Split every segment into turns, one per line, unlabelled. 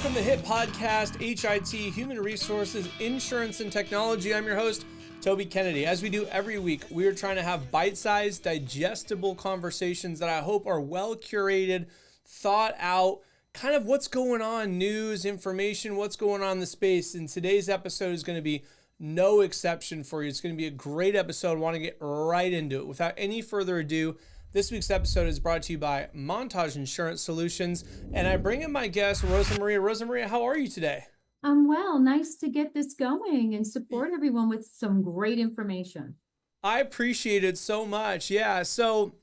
from the hit podcast, H.I.T, Human Resources, Insurance, and Technology. I'm your host, Toby Kennedy. As we do every week, we are trying to have bite-sized, digestible conversations that I hope are well curated, thought out, kind of what's going on, news, information, what's going on in the space. And today's episode is going to be no exception for you. It's going to be a great episode. I want to get right into it. Without any further ado, this week's episode is brought to you by Montage Insurance Solutions, and I bring in my guest, Rosamaria. Rosamaria, how are you today?
I'm well. Nice to get this going and support everyone with some great information.
I appreciate it so much. Yeah, so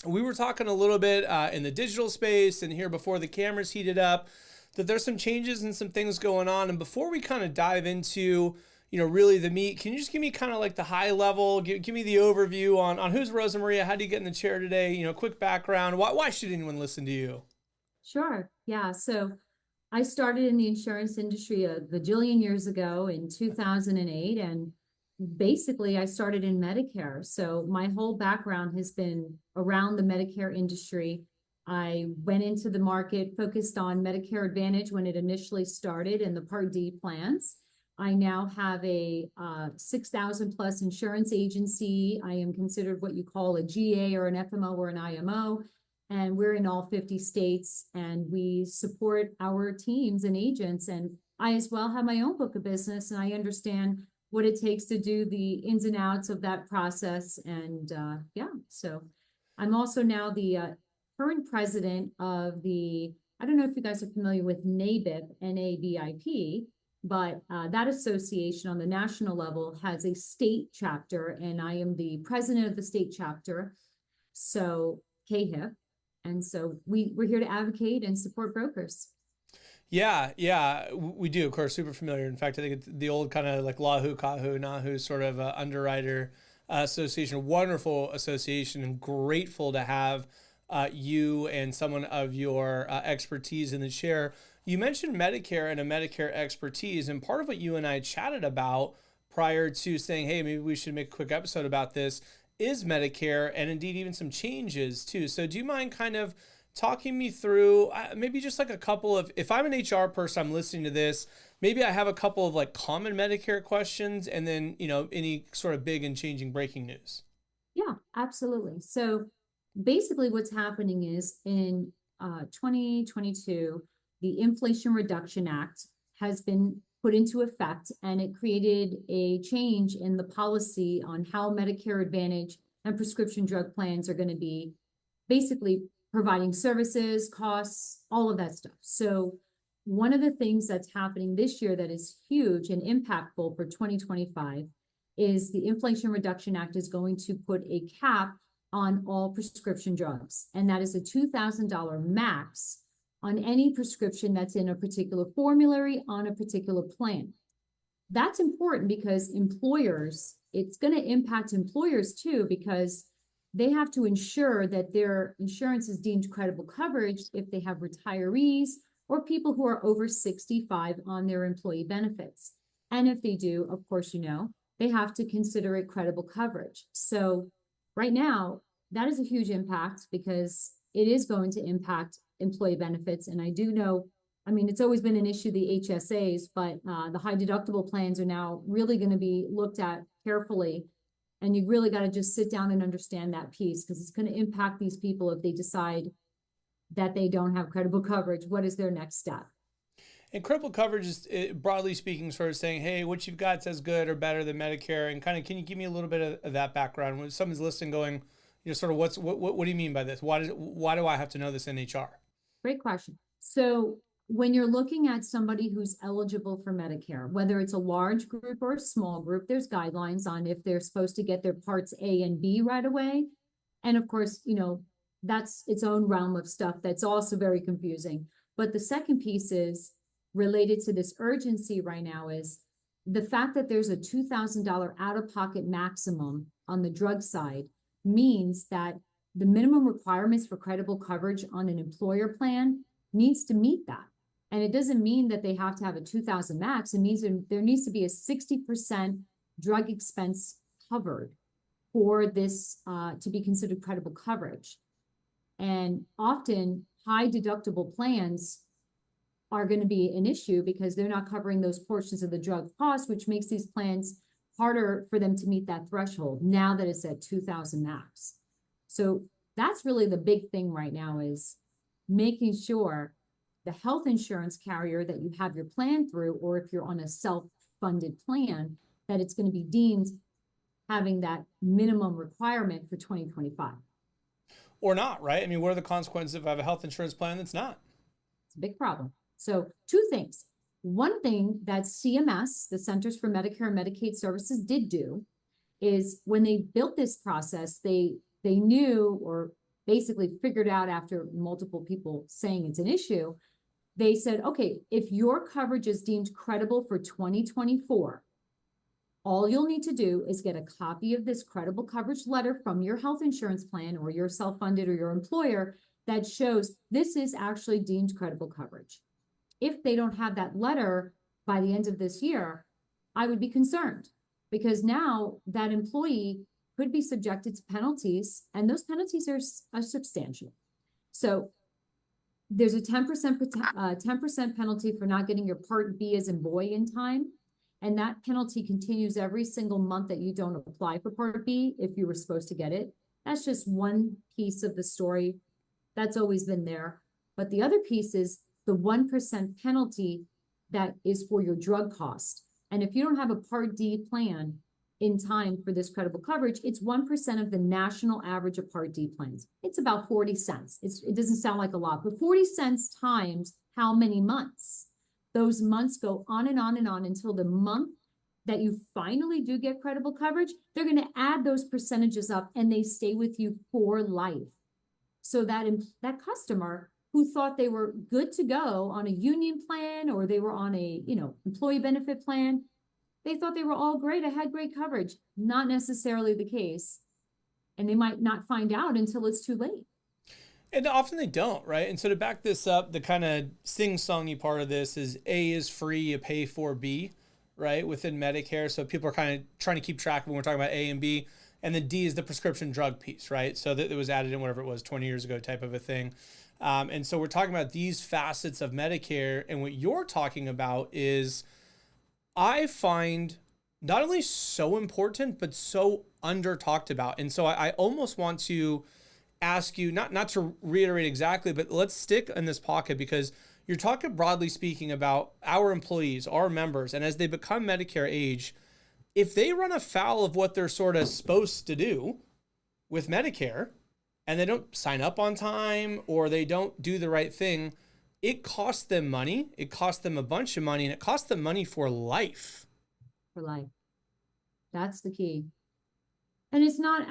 we were talking a little bit in the digital space and here before the cameras heated up that there's some changes and some things going on. And before we kind of dive into really the meat, can you just give me kind of like the high level, give me the overview on who's Rosamaria, how do you get in the chair today, quick background, why should anyone listen to you?
Sure. Yeah. So I started in the insurance industry a bajillion years ago in 2008. And basically I started in Medicare. So my whole background has been around the Medicare industry. I went into the market, focused on Medicare Advantage when it initially started and the Part D plans. I now have a 6,000 plus insurance agency. I am considered what you call a GA or an FMO or an IMO, and we're in all 50 states, and we support our teams and agents. And I as well have my own book of business, and I understand what it takes to do the ins and outs of that process. And so I'm also now the current president of I don't know if you guys are familiar with NABIP, NABIP, but that association on the national level has a state chapter, and I am the president of the state chapter, so KHIP. And so we're here to advocate and support brokers.
Yeah, we do, of course, super familiar. In fact, I think it's the old kind of like Lahu, Kahu, Nahu sort of underwriter association, wonderful association, and grateful to have you and someone of your expertise in the chair. You mentioned Medicare and a Medicare expertise, and part of what you and I chatted about prior to saying, hey, maybe we should make a quick episode about this is Medicare, and indeed even some changes too. So do you mind kind of talking me through maybe just like a couple of, if I'm an HR person, I'm listening to this, maybe I have a couple of like common Medicare questions and then, any sort of big and changing breaking news.
Yeah, absolutely. So basically what's happening is in 2022, the Inflation Reduction Act has been put into effect, and it created a change in the policy on how Medicare Advantage and prescription drug plans are going to be basically providing services, costs, all of that stuff. So one of the things that's happening this year that is huge and impactful for 2025 is the Inflation Reduction Act is going to put a cap on all prescription drugs, and that is a $2,000 max on any prescription that's in a particular formulary on a particular plan. That's important because it's going to impact employers too, because they have to ensure that their insurance is deemed credible coverage if they have retirees or people who are over 65 on their employee benefits. And if they do, of course, they have to consider it credible coverage. So right now, that is a huge impact because it is going to impact employee benefits. And I do know, it's always been an issue, the HSAs, but the high deductible plans are now really going to be looked at carefully. And you really got to just sit down and understand that piece, because it's going to impact these people if they decide that they don't have credible coverage. What is their next step?
And credible coverage is, broadly speaking, sort of saying, hey, what you've got says good or better than Medicare. And kind of, can you give me a little bit of that background? When someone's listening going, sort of what do you mean by this? Why do I have to know this in HR?
Great question. So when you're looking at somebody who's eligible for Medicare, whether it's a large group or a small group, there's guidelines on if they're supposed to get their parts A and B right away. And of course, that's its own realm of stuff that's also very confusing. But the second piece is related to this urgency right now is the fact that there's a $2,000 out-of-pocket maximum on the drug side means that the minimum requirements for credible coverage on an employer plan needs to meet that. And it doesn't mean that they have to have a 2,000 max. It means there needs to be a 60% drug expense covered for this to be considered credible coverage. And often high deductible plans are going to be an issue because they're not covering those portions of the drug cost, which makes these plans harder for them to meet that threshold now that it's at 2,000 max. So that's really the big thing right now, is making sure the health insurance carrier that you have your plan through, or if you're on a self-funded plan, that it's going to be deemed having that minimum requirement for 2025.
Or not, right? I mean, what are the consequences if I have a health insurance plan that's not?
It's a big problem. So two things. One thing that CMS, the Centers for Medicare and Medicaid Services, did do is when they built this process, they knew, or basically figured out after multiple people saying it's an issue, they said, okay, if your coverage is deemed credible for 2024, all you'll need to do is get a copy of this credible coverage letter from your health insurance plan or your self-funded or your employer that shows this is actually deemed credible coverage. If they don't have that letter by the end of this year, I would be concerned, because now that employee could be subjected to penalties, and those penalties are substantial. So there's a 10% penalty for not getting your Part B as in boy in time. And that penalty continues every single month that you don't apply for Part B if you were supposed to get it. That's just one piece of the story. That's always been there. But the other piece is the 1% penalty that is for your drug cost. And if you don't have a Part D plan in time for this credible coverage, it's 1% of the national average of Part D plans. It's about 40 cents. It doesn't sound like a lot, but 40 cents times how many months? Those months go on and on and on until the month that you finally do get credible coverage. They're going to add those percentages up and they stay with you for life. So that customer who thought they were good to go on a union plan, or they were on a, employee benefit plan, they thought they were all great. I had great coverage. Not necessarily the case. And they might not find out until it's too late.
And often they don't, right? And so to back this up, the kind of sing-songy part of this is A is free, you pay for B, right, within Medicare. So people are kind of trying to keep track of when we're talking about A and B. And then D is the prescription drug piece, right? So that it was added in whatever it was, 20 years ago type of a thing. And so we're talking about these facets of Medicare. And what you're talking about is, I find not only so important, but so under talked about. And so I almost want to ask you, not to reiterate exactly, but let's stick in this pocket, because you're talking broadly speaking about our employees, our members, and as they become Medicare age, if they run afoul of what they're sort of supposed to do with Medicare and they don't sign up on time or they don't do the right thing, it costs them money. It costs them a bunch of money, and it costs them money for life.
For life. That's the key. And it's not,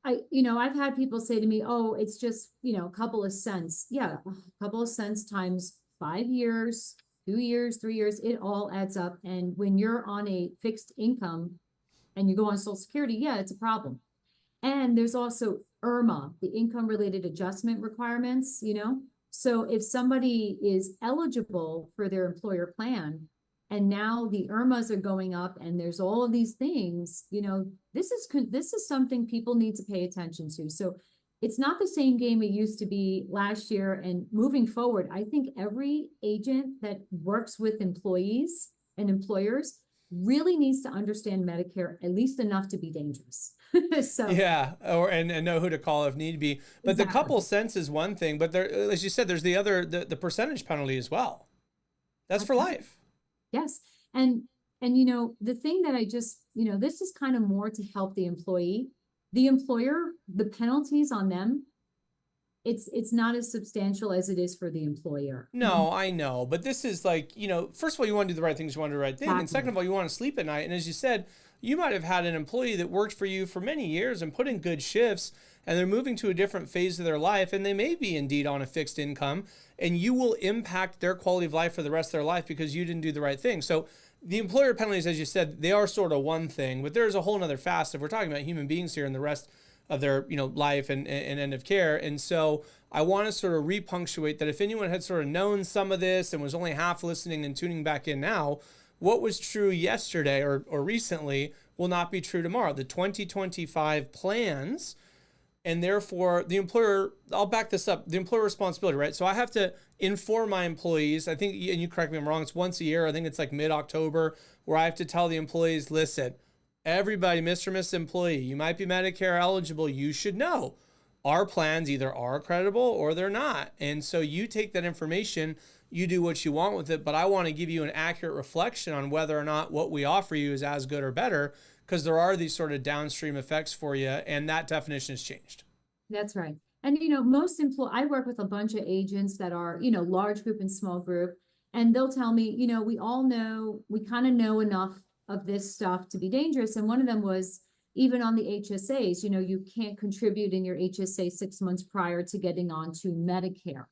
I've had people say to me, oh, it's just, a couple of cents. Yeah, a couple of cents times 5 years, 2 years, 3 years, it all adds up. And when you're on a fixed income and you go on Social Security, yeah, it's a problem. And there's also IRMA, the income related adjustment requirements, So if somebody is eligible for their employer plan, and now the IRMAs are going up and there's all of these things, this is something people need to pay attention to. So it's not the same game it used to be last year. And moving forward, I think every agent that works with employees and employers really needs to understand Medicare at least enough to be dangerous. So
yeah, and know who to call if need be. But
exactly.
The couple cents is one thing, but there, as you said, there's the other, the percentage penalty as well. That's for life.
Yes. And the thing that I just, this is kind of more to help the employee. The employer, the penalties on them, it's not as substantial as it is for the employer.
No, I know. But this is like, first of all, you want to do the right things, you want to do the right thing.
Exactly.
And second of all, you want to sleep at night. And as you said, you might have had an employee that worked for you for many years and put in good shifts, and they're moving to a different phase of their life, and they may be indeed on a fixed income, and you will impact their quality of life for the rest of their life because you didn't do the right thing. So the employer penalties, as you said, they are sort of one thing, but there's a whole nother facet. If we're talking about human beings here and the rest of their life and end of care. And so I want to sort of repunctuate that if anyone had sort of known some of this and was only half listening and tuning back in now, what was true yesterday or recently will not be true tomorrow. The 2025 plans And therefore the employer, I'll back this up, the employer responsibility, right? So I have to inform my employees. I think, and you correct me if I'm wrong, it's once a year. I think it's like mid-October, where I have to tell the employees, listen, everybody, Mr. and Miss Employee, you might be Medicare eligible. You should know our plans either are creditable or they're not. And so you take that information, you do what you want with it, but I want to give you an accurate reflection on whether or not what we offer you is as good or better, because there are these sort of downstream effects for you, and that definition has changed.
That's right. And I work with a bunch of agents that are, large group and small group, and they'll tell me, we all know, we kind of know enough of this stuff to be dangerous. And one of them was even on the HSAs, you can't contribute in your HSA 6 months prior to getting onto Medicare.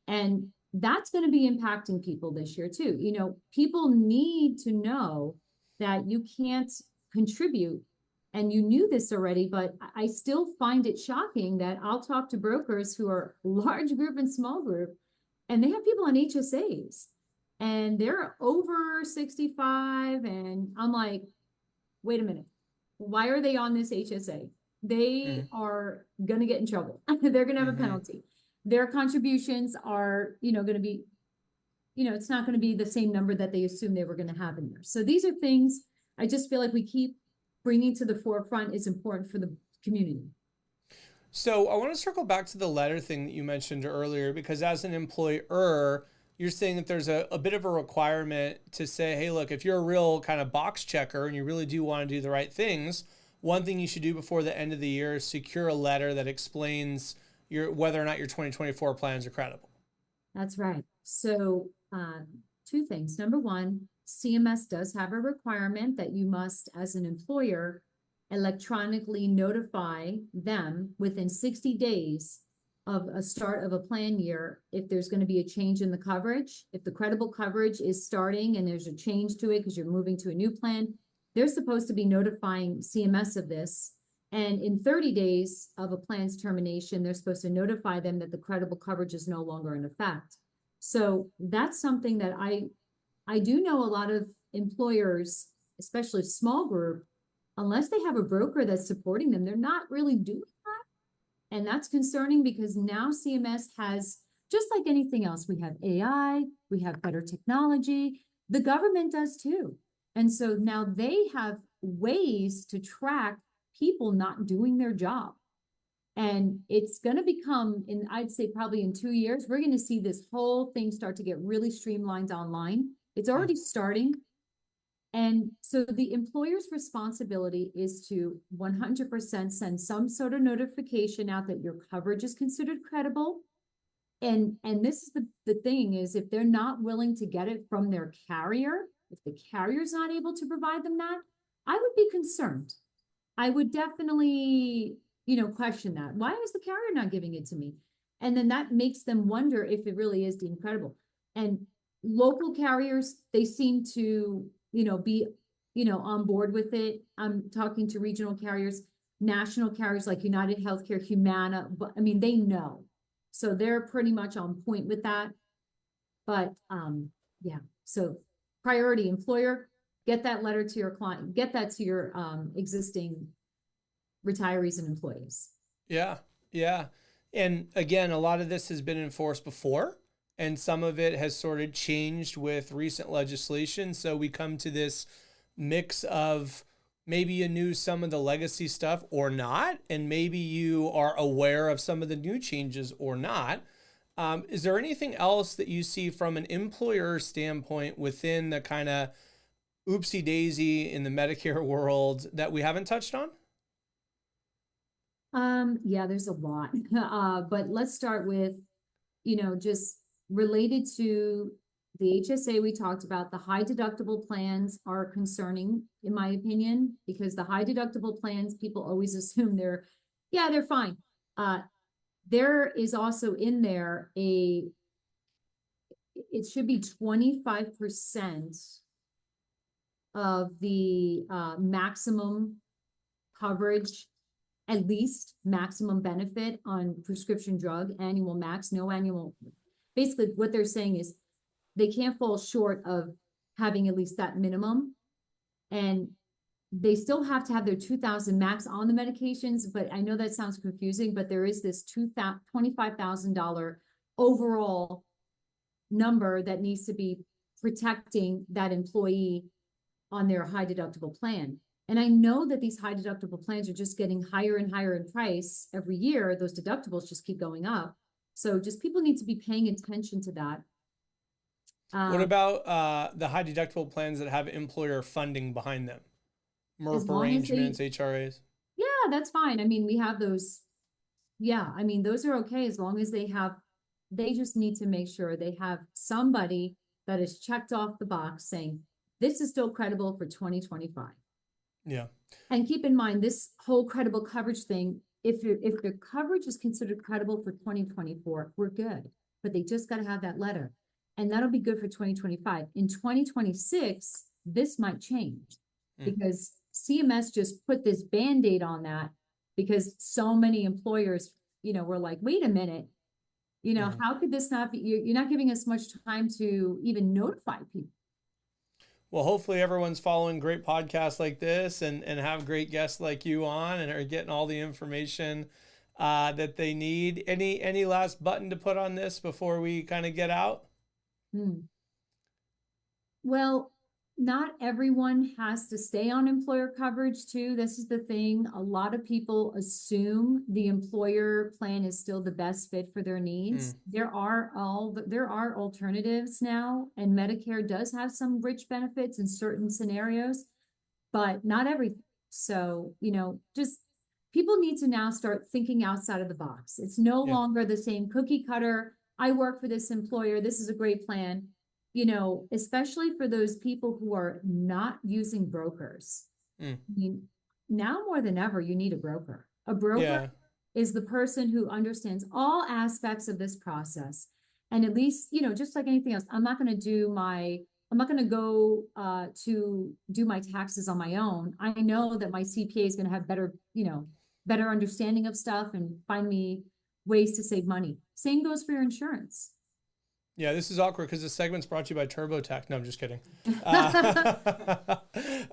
And that's going to be impacting people this year too. People need to know that you can't contribute, and you knew this already, but I still find it shocking that I'll talk to brokers who are large group and small group, and they have people on HSAs and they're over 65. And I'm like, wait a minute, why are they on this HSA? They are going to get in trouble. They're going to have a penalty. Their contributions are, going to be, it's not going to be the same number that they assumed they were going to have in there. So these are things I just feel like we keep bringing to the forefront is important for the community.
So I want to circle back to the letter thing that you mentioned earlier, because as an employer, you're saying that there's a bit of a requirement to say, hey, look, if you're a real kind of box checker and you really do want to do the right things, one thing you should do before the end of the year is secure a letter that explains whether or not your 2024 plans are credible.
That's right. So two things. Number one, CMS does have a requirement that you must, as an employer, electronically notify them within 60 days of a start of a plan year if there's going to be a change in the coverage. If the credible coverage is starting and there's a change to it because you're moving to a new plan, they're supposed to be notifying CMS of this. And in 30 days of a plan's termination, they're supposed to notify them that the credible coverage is no longer in effect. So that's something that I do know a lot of employers, especially small group, unless they have a broker that's supporting them, they're not really doing that. And that's concerning because now CMS has, just like anything else, we have AI, we have better technology, the government does too. And so now they have ways to track people not doing their job. And it's going to become, I'd say probably in 2 years, we're going to see this whole thing start to get really streamlined online. It's already starting. And so the employer's responsibility is to 100% send some sort of notification out that your coverage is considered credible. And this is the thing is, if they're not willing to get it from their carrier, if the carrier's not able to provide them that, I would be concerned. I would definitely, question that. Why is the carrier not giving it to me? And then that makes them wonder if it really is deemed credible. And local carriers, they seem to, be, on board with it. I'm talking to regional carriers, national carriers like United Healthcare, Humana, but I mean, they know. So they're pretty much on point with that. But yeah, so priority employer, get that letter to your client, get that to your existing retirees and employees.
Yeah, yeah. And again, a lot of this has been enforced before, and some of it has sort of changed with recent legislation. So we come to this mix of maybe you knew some of the legacy stuff or not, and maybe you are aware of some of the new changes or not. Is there anything else that you see from an employer standpoint within the kind of oopsie daisy in the Medicare world that we haven't touched on?
Yeah, there's a lot. But let's start with, just related to the HSA we talked about. The high deductible plans are concerning, in my opinion, because the high deductible plans, people always assume they're fine. There is also in there it should be 25% of the maximum coverage, at least maximum benefit on prescription drug, annual max, no annual. Basically, what they're saying is they can't fall short of having at least that minimum. And they still have to have their 2,000 max on the medications, but I know that sounds confusing, but there is this $25,000 overall number that needs to be protecting that employee on their high deductible plan. And I know that these high deductible plans are just getting higher and higher in price every year. Those deductibles just keep going up. So just people need to be paying attention to that.
What about the high deductible plans that have employer funding behind them?
As
MERP
long as
arrangements, HRAs?
yeah, that's fine. I mean, we have those. Yeah, I mean, those are okay as long as they just need to make sure they have somebody that is checked off the box saying, this is still credible for 2025.
Yeah.
And keep in mind, this whole credible coverage thing, if the coverage is considered credible for 2024, we're good. But they just got to have that letter. And that'll be good for 2025. In 2026, this might change because CMS just put this Band-Aid on that because so many employers, were like, wait a minute, how could this not be, you're not giving us much time to even notify people.
Well, hopefully everyone's following great podcasts like this and have great guests like you on and are getting all the information that they need. Any last button to put on this before we kind of get out?
Well, not everyone has to stay on employer coverage too. This is the thing. A lot of people assume the employer plan is still the best fit for their needs. There are alternatives now, and Medicare does have some rich benefits in certain scenarios, but not everything. So, just people need to now start thinking outside of the box. It's no longer the same cookie cutter. I work for this employer. This is a great plan. Especially for those people who are not using brokers. I mean, now more than ever, you need a broker. A broker is the person who understands all aspects of this process. And at least, just like anything else, I'm not going to go to do my taxes on my own. I know that my CPA is going to have better understanding of stuff and find me ways to save money. Same goes for your insurance.
Yeah, this is awkward because this segment's brought to you by TurboTax. No, I'm just kidding.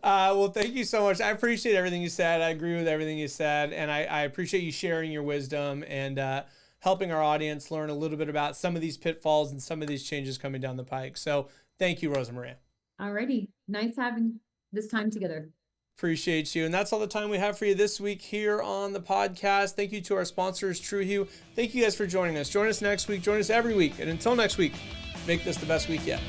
Well, thank you so much. I appreciate everything you said. I agree with everything you said. And I appreciate you sharing your wisdom and helping our audience learn a little bit about some of these pitfalls and some of these changes coming down the pike. So thank you, Rosamaria.
Alrighty. Nice having this time together.
Appreciate you. And that's all the time we have for you this week here on the podcast. Thank you to our sponsors, TrueHue. Thank you guys for joining us. Join us next week. Join us every week. And until next week, make this the best week yet.